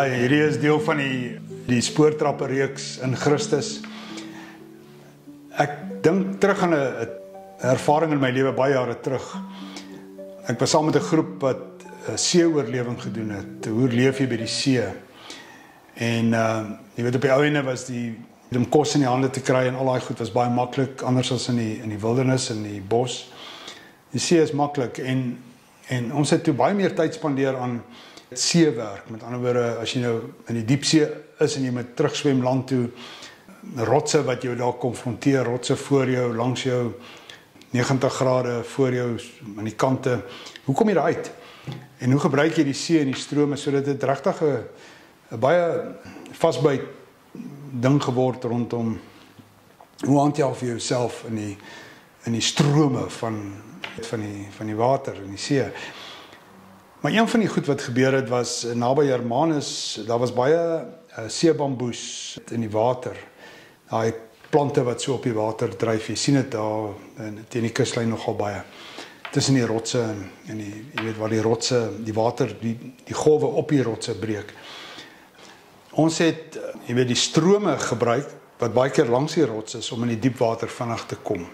Ja, hierdie is deel van die spoortrappereeks in Christus. Ek dink terug aan 'n ervaring in my lewe baie jare terug. Ek was saam met 'n groep wat 'n see-oorlewing gedoen het. Hoe leef jy by die see? En jy weet, op die ou ene was om kos in die hande te kry en al daai goed was baie maklik, anders as in die wildernis, in die bos. Die see is maklik en ons het toe baie meer tyd spandeer aan seewerk. Met ander woorde, as jy nou in die diepsee is en jy moet terugswem land toe, rotse wat jou daar konfronteer, rotse voor jou, langs jou, 90 grade voor jou aan die kante. Hoe kom jy daar uit? En hoe gebruik jy die see en die strome sodat dit regtig 'n baie vasbyt ding geword rondom hoe hanteer jy jouself in die strome van die water in die see. Maar een van die goed wat gebeur het was naby Hermanus, daar was baie seebamboes in die water. Daai plante wat so op die water dryf, jy sien dit daar teen die kuslyn nogal baie. Tussen die rotse en jy weet waar die rotse, die water, die golwe op die rotse breek. Ons het, jy weet, die strome gebruik wat baie keer langs die rots is om in die diep water vinnig te kom.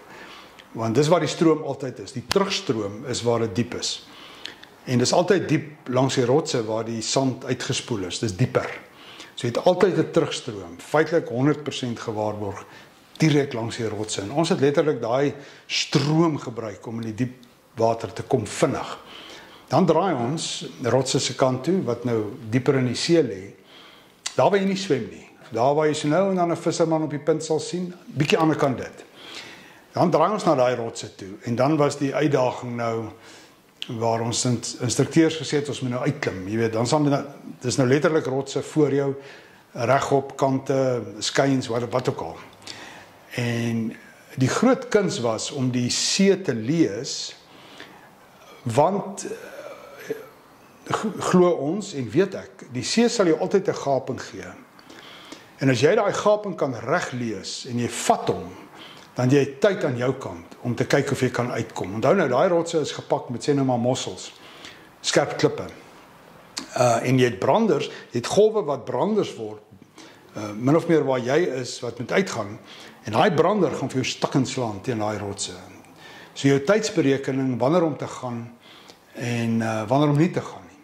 Want dis waar die stroom altyd is. Die terugstroom is waar dit diep is. En dis altyd diep langs die rotse waar die sand uitgespoel is. Dis dieper. So jy het altyd 'n terugstroom, feitelik 100% gewaarborg direk langs die rotse. En ons het letterlik daai stroom gebruik om in die diep water te kom vinnig. Dan draai ons rotse se kant toe wat nou dieper in die see lê. Daar waar jy nie swem nie. Daar waar jy so nou en dan 'n visserman op die punt sal sien, bietjie ander kant dit. Dan draai ons na daai rotse toe en dan was die uitdaging nou waar ons instrukteurs gesê het ons moet nou uitklim. Jy weet, dan sal dis nou letterlik rotse voor jou, regop kante, skuins, wat ook al. En die groot kuns was om die see te lees, want glo ons en weet ek, die see sal jou altyd 'n gaping gee. En as jy daai gaping kan reg lees en jy vat hom, dan jy tyd aan jou kant om te kyk of jy kan uitkom. Onthou nou, daai rotse is gepak met sê nou maar mossels, skerp klippe. En jy het branders, jy het golwe wat branders word, min of meer waar jy is, wat moet uitgaan, en daai brander gaan vir jou stikkend slaan teen daai rotse. So jou tydsberekening, wanneer om te gaan, en wanneer om nie te gaan nie.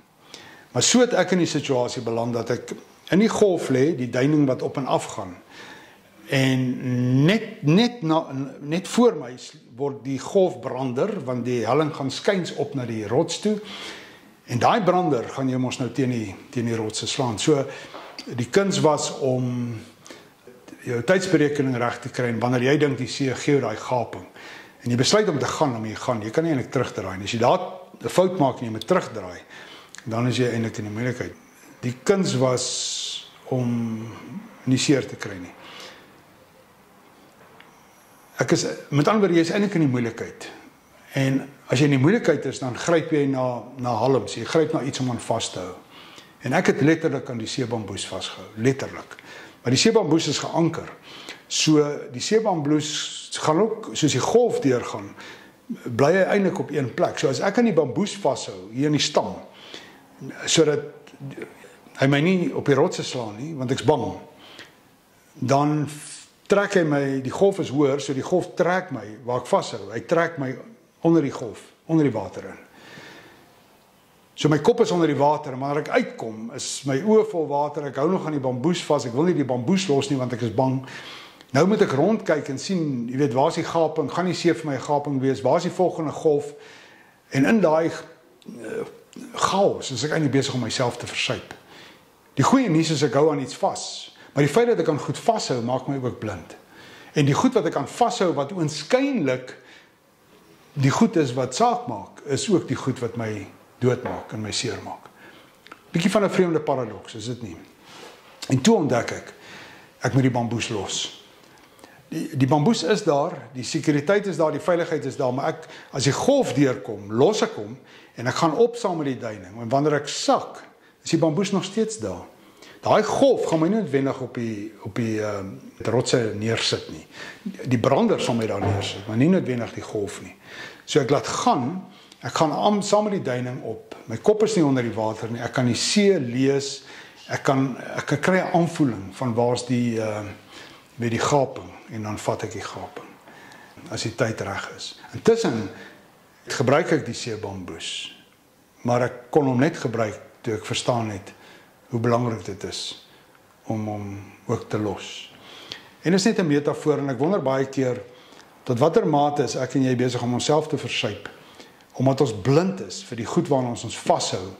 Maar so het ek in die situasie beland, dat ek in die golf lê, die duining wat op en af gaan, en net voor my word die golf brander, want die helling gaan skuins op na die rots toe, en daai brander gaan jy mos nou teen die rotse slaan. So, die kuns was om jou tydsberekening reg te kry, en wanneer jy dink die see gee jou daai gaping, en jy besluit om te gaan, jy kan nie eintlik terugdraai nie. As jy daar 'n fout maak en jy moet terugdraai, dan is jy eintlik in die moeilikheid. Die kuns was om nie seer te kry nie. Met ander woorde, jy is eintlik in die moeilikheid. En as jy in die moeilikheid is, dan gryp jy na halms, jy gryp na iets om aan vas te hou. En ek het letterlik aan die seebamboes vasgehou, letterlik. Maar die seebamboes is geanker. So die seebamboes gaan ook, soos die golf deurgaan, bly hy eintlik op een plek. So as ek aan die bamboes vashou, hier in die stam, sodat hy my nie op die rotse slaan nie, want ek's bang, dan trek hy my, die golf is hoër, so die golf trek my waar ek vashou. Hy trek my onder die golf, onder die water in. So my kop is onder die water, maar as ek uitkom, is my oë vol water, ek hou nog aan die bamboes vas, ek wil nie die bamboes los nie, want ek is bang. Nou moet ek rondkyk en sien, jy weet, waar is die gaping, gaan die see vir my 'n gaping wees, waar is die volgende golf, en in daai chaos is ek eintlik besig om myself te versuip. Die goeie nuus is ek hou aan iets vas, maar die feit dat ek aan goed vashou, maak my ook blind. En die goed wat ek aan vashou, wat oënskynlik die goed is wat saak maak, is ook die goed wat my doodmaak en my seer maak. Bietjie van 'n vreemde paradoks, is dit nie? En toe ontdek ek moet die bamboes los. Die bamboes is daar, die sekuriteit is daar, die veiligheid is daar, maar as die golf deurkom, los ek hom, en ek gaan op saam met die duining, en wanneer ek sak, is die bamboes nog steeds daar. Daai golf gaan my nie noodwendig op die rotse neersit nie. Die brander sal my daar neersit, maar nie noodwendig die golf nie. So ek laat gaan, ek gaan saam met die duining op. My kop is nie onder die water nie, ek kan die see lees, Ek kan kry 'n aanvoeling van waar's die gaping en dan vat ek die gaping as die tyd reg is. Intussen gebruik ek die seebamboes, maar ek kon hom net gebruik toe ek verstaan het hoe belangrik dit is om hom ook te los. En dit is net 'n metafoor en ek wonder baie keer tot watter mate is ek en jy besig om onsself te versuip, omdat ons blind is vir die goed waaraan ons vashou,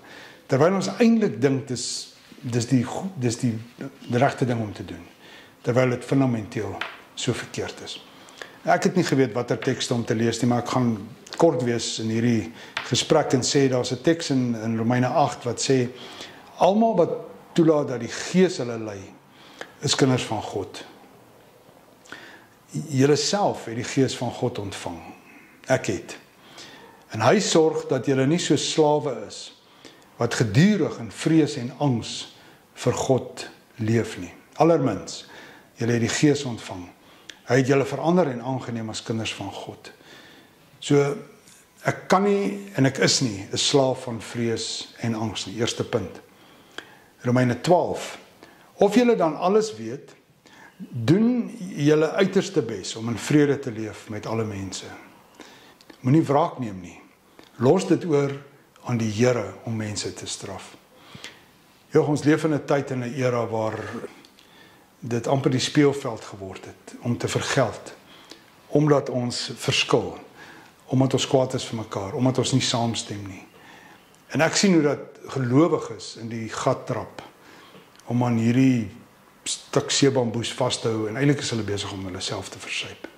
terwyl ons eintlik dink dis die regte ding om te doen, terwyl dit fundamenteel so verkeerd is. Ek het nie geweet watter tekste om te lees nie, maar ek gaan kort wees in hierdie gesprek en sê, daar's 'n teks in Romeine 8 wat sê, almal wat toelaat dat die Gees hulle lei, is kinders van God. Julle self het die Gees van God ontvang. Ek het. En hy sorg dat julle nie so slawe is, wat gedurig in vrees en angs vir God leef nie. Allermins, julle het die Gees ontvang. Hy het julle verander en aangeneem as kinders van God. So, ek kan nie en ek is nie 'n slaaf van vrees en angs nie. Eerste punt. Romeine 12. Of julle dan alles weet, doen julle uiterste bes om in vrede te leef met alle mense. Moenie wraak neem nie. Los dit oor aan die Here om mense te straf. Ja, ons leef in 'n tyd en 'n era waar dit amper die speelveld geword het om te vergeld, omdat ons verskil, omdat ons kwaad is vir mekaar, omdat ons nie saamstem nie. En ek sien hoe dat gelowiges in die gat trap om aan hierdie stuk seebamboes vas te hou en eintlik is hulle besig om hulle self te versuip.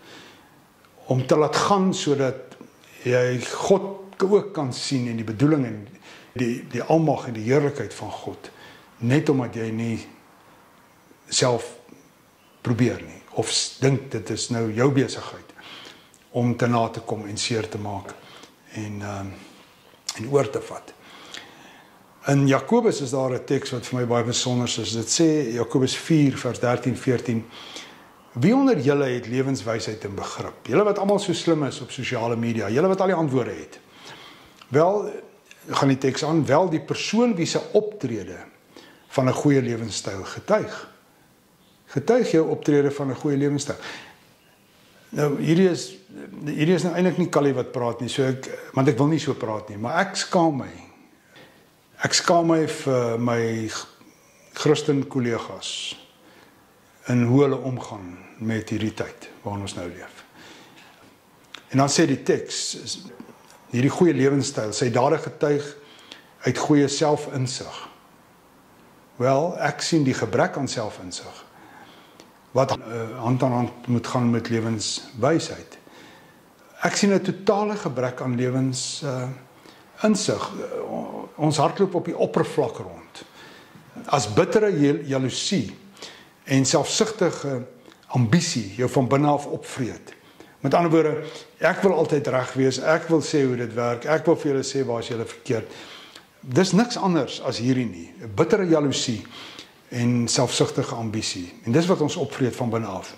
Om te laat gaan sodat jy God ook kan sien en die bedoeling en die almag en die heerlikheid van God, net omdat jy nie self probeer nie, of dink dit is nou jou besigheid om te na te kom en seer te maak en oor te vat. In Jakobus is daar 'n teks wat vir my baie besonder is. Dit sê Jakobus 4 vers 13-14: Wie onder julle het lewenswysheid en begrip? Julle wat almal so slim is op sosiale media, julle wat al die antwoorde het. Wel, gaan die teks aan, wel die persoon wie se optrede van 'n goeie lewenstyl getuig. Getuig jou optrede van 'n goeie lewenstyl. Nou, hierdie is nou eintlik nie Callie wat praat nie, want ek wil nie so praat nie, maar ek skaam my. Ek skaam my vir my Christen kollegas en hoe hulle omgaan met hierdie tyd waarin ons nou leef. En dan sê die teks, hierdie goeie lewenstyl, sy dade getuig uit goeie selfinsig. Wel, ek sien die gebrek aan selfinsig, wat hand aan hand moet gaan met lewenswysheid. Ek sien 'n totale gebrek aan lewensinsig. Ons hardloop op die oppervlak rond. As bittere jaloesie en selfsugtige ambisie jou van binne af opvreet. Met ander woorde, ek wil altyd reg wees, ek wil sê hoe dit werk, ek wil vir julle sê waar is julle verkeerd. Dis niks anders as hierdie nie. Bittere jaloesie en selfsugtige ambisie. En dis wat ons opvreet van binne af.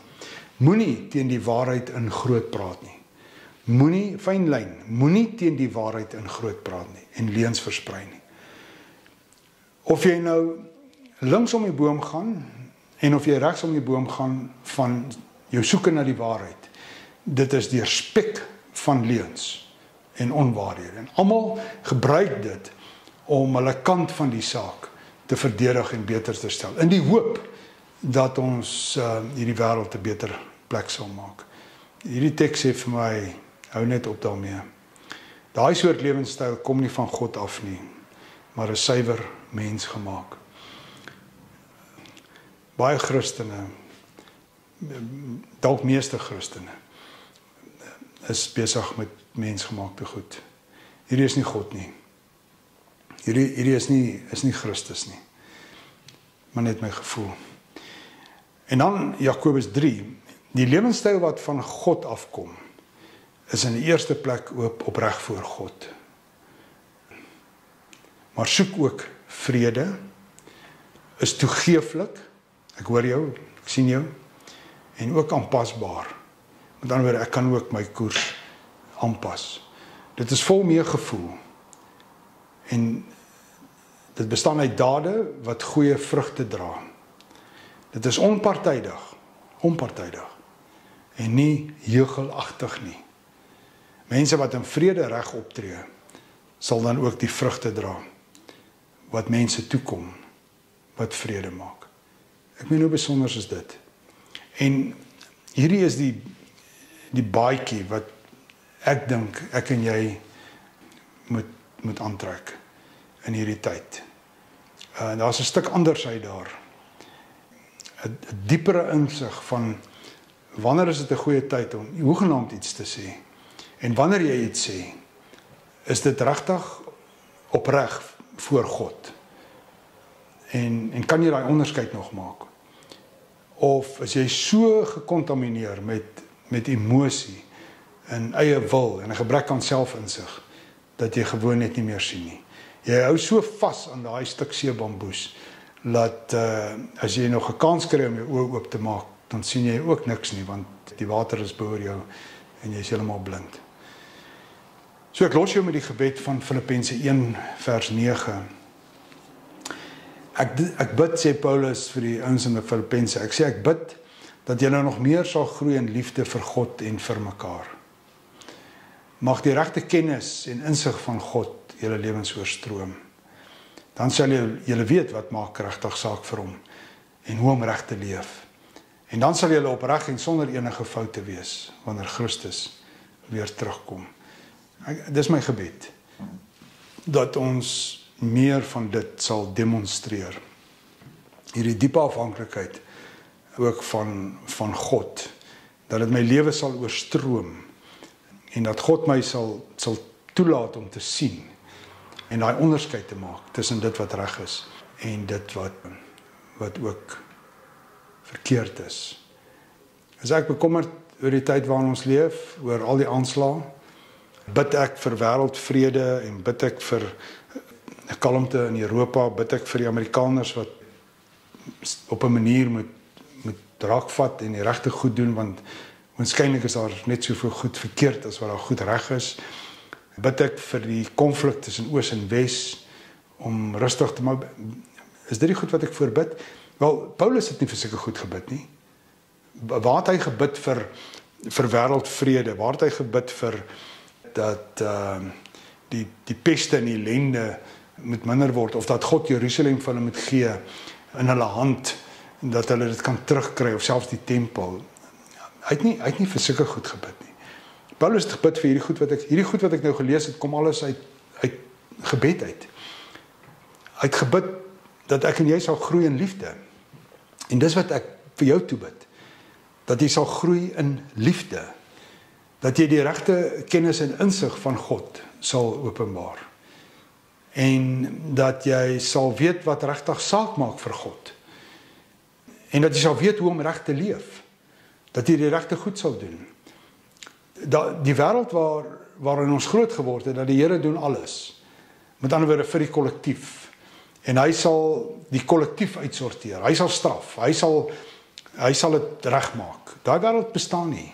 Moenie teen die waarheid in groot praat nie. Moenie, fyn lyn, moenie teen die waarheid in groot praat nie en leuns versprei nie. Of jy nou links om die boom gaan en of jy regs om die boom gaan van jou soeke na die waarheid, dit is deur spek van leuns en onwaarhede. En almal gebruik dit om hulle kant van die saak te verdedig en beter te stel, in die hoop dat ons hierdie wêreld 'n beter plek sal maak. Hierdie teks sê vir my, hou net op daarmee. Daai soort lewenstyl kom nie van God af nie, maar is suiwer mens gemaak. Baie Christene, dalk meeste Christene, is besig met mensgemaakte goed. Hierdie is nie God nie. Hierdie is nie Christus nie. Maar net my gevoel. En dan Jakobus 3, die lewenstyl wat van God afkom, is in die eerste plek opreg voor God. Maar soek ook vrede, is toegeeflik, ek hoor jou, ek sien jou, en ook aanpasbaar. Met ander woorde, ek kan ook my koers aanpas. Dit is vol meegevoel. En Dit bestaan uit dade wat goeie vrugte dra. Dit is onpartydig en nie heugelagtig nie. Mense wat in vrede reg optree, sal dan ook die vrugte dra wat mense toekom, wat vrede maak. Ek meen, hoe besonder is dit? En hierdie is die baadjie wat ek dink ek en jy moet aantrek in hierdie tyd. Daar's 'n stuk anders uit daar. 'n diepere insig van wanneer is dit 'n goeie tyd om hoegenaamd iets te sê. En wanneer jy iets sê, is dit regtig opreg voor God. En kan jy daai onderskeid nog maak? Of is jy so gekontamineer met emosie en eie wil en 'n gebrek aan selfinsig dat jy gewoon net nie meer sien nie. Jy hou so vas aan daai stuk seebamboes dat as jy nog 'n kans kry om jou oë oop te maak, dan sien jy ook niks nie, want die water is boor jou en jy is heeltemal blind. So ek los jou met die gebed van Filippense 1 vers 9. Ek bid, sê Paulus vir die ouens in die Filippense, ek bid dat julle nog meer sal groei in liefde vir God en vir mekaar. Mag die regte kennis en insig van God julle lewens oorstroom. Dan sal julle weet wat maak regtig saak vir hom en hoe om reg te leef. En dan sal julle opreg en sonder enige foute wees wanneer Christus weer terugkom. Dis my gebed, dat ons meer van dit sal demonstreer. Hierdie diepe afhanklikheid ook van God, dat dit my lewe sal oorstroom en dat God my sal toelaat om te sien en daai onderskeid te maak tussen dit wat reg is en dit wat ook verkeerd is. As ek bekommerd oor die tyd waarin ons leef, oor al die aanslae, bid ek vir wêreldvrede en bid ek vir kalmte in Europa, bid ek vir die Amerikaners wat op 'n manier moet raakvat en die regte goed doen, want waarskynlik is daar net soveel goed verkeerd as wat daar goed reg is. Bid ek vir die konflik tussen Oos en Wes om rustig te maak. Is dit die goed wat ek voorbid? Wel, Paulus het nie vir sulke goed gebid nie. Waar het hy gebid vir wêreldvrede? Waar het hy gebid vir dat die peste en die ellende moet minder word, of dat God Jerusalem vir hulle moet gee in hulle hand, dat hulle dit kan terugkry, of selfs die tempel? Hy het nie vir sulke goed gebid nie. Paulus het gebid vir hierdie goed wat ek nou gelees het, kom alles uit gebed uit. Hy het gebid dat ek en jy sal groei in liefde. En dis wat ek vir jou toebid. Dat jy sal groei in liefde. Dat jy die regte kennis en insig van God sal openbaar. En dat jy sal weet wat regtig saak maak vir God. En dat jy sal weet hoe om reg te leef. Dat jy die regte goed sal doen. Die wêreld waarin ons groot geword het, dat die Here doen alles. Met ander woorde vir die kollektief. En hy sal die kollektief uitsorteer. Hy sal straf. Hy sal dit regmaak. Daai wêreld bestaan nie.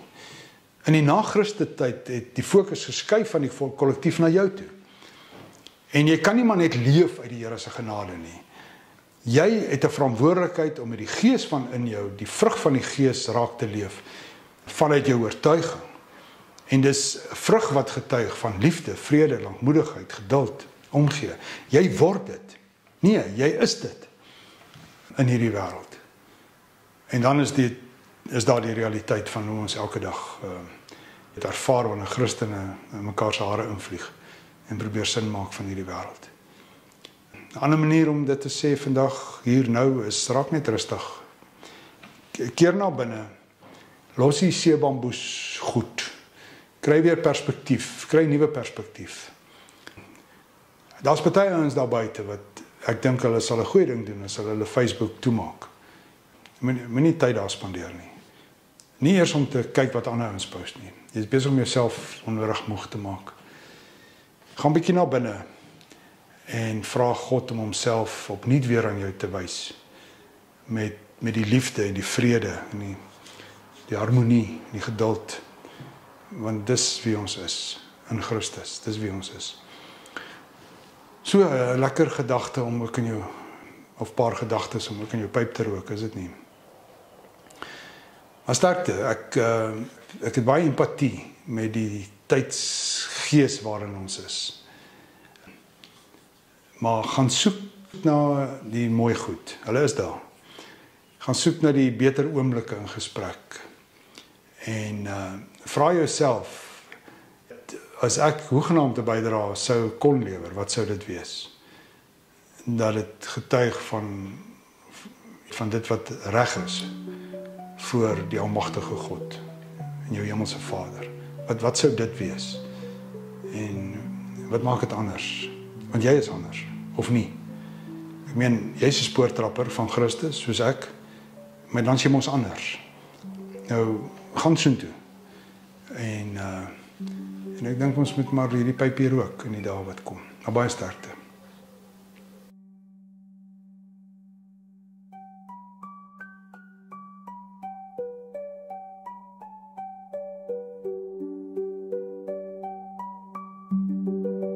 In die na-Christus tyd het die fokus geskuif van die kollektief na jou toe. En jy kan nie maar net leef uit die Here se genade nie. Jy het 'n verantwoordelikheid om met die gees van in jou, die vrug van die gees raak te leef, vanuit jou oortuiging. En dis 'n vrug wat getuig van liefde, vrede, lankmoedigheid, geduld, omgee. Jy word dit. Nee, jy is dit in hierdie wêreld. En dan is daar die realiteit van hoe ons elke dag het ervaar wanneer Christene in mekaar se hare invlieg en probeer sin maak van hierdie wêreld. 'n Ander manier om dit te sê vandag hier nou is raak net rustig. Keer na binne. Los die seebamboes goed. Kry weer perspektief, kry nuwe perspektief. Daar's baie ouens daar buite wat ek dink hulle sal 'n goeie ding doen as hulle Facebook toemaak. Moenie tyd daar spandeer nie. Nie eers om te kyk wat ander ouens post nie. Jy is besig om jouself onnodig moeg te maak. Gaan 'n bietjie na binne en vra God om homself opnuut weer aan jou te wys met die liefde en die vrede en die harmonie, die geduld, want dis wie ons is in Christus. Dis wie ons is. So 'n lekker gedagte om ook in jou, of paar gedagtes om ook in jou pyp te rook, is dit nie? Maar sterkte, ek het baie empatie met die tydsgees waarin ons is. Maar gaan soek na die mooi goed. Hulle is daar. Gaan soek na die beter oomblikke in gesprek. En vra jouself, as ek hoegenaamd 'n bydrae sou kon lewer, wat sou dit wees? Dat dit getuig van dit wat reg is voor die almagtige God en jou hemelse Vader. Wat sou dit wees? En wat maak dit anders? Want jy is anders, of nie? Ek meen, jy is 'n spoortrapper van Christus, soos ek, maar dan is jy mos anders. Nou, gaan soontoe. En ek dink ons moet maar hierdie pypie rook in die dae wat kom. Nou baie sterkte.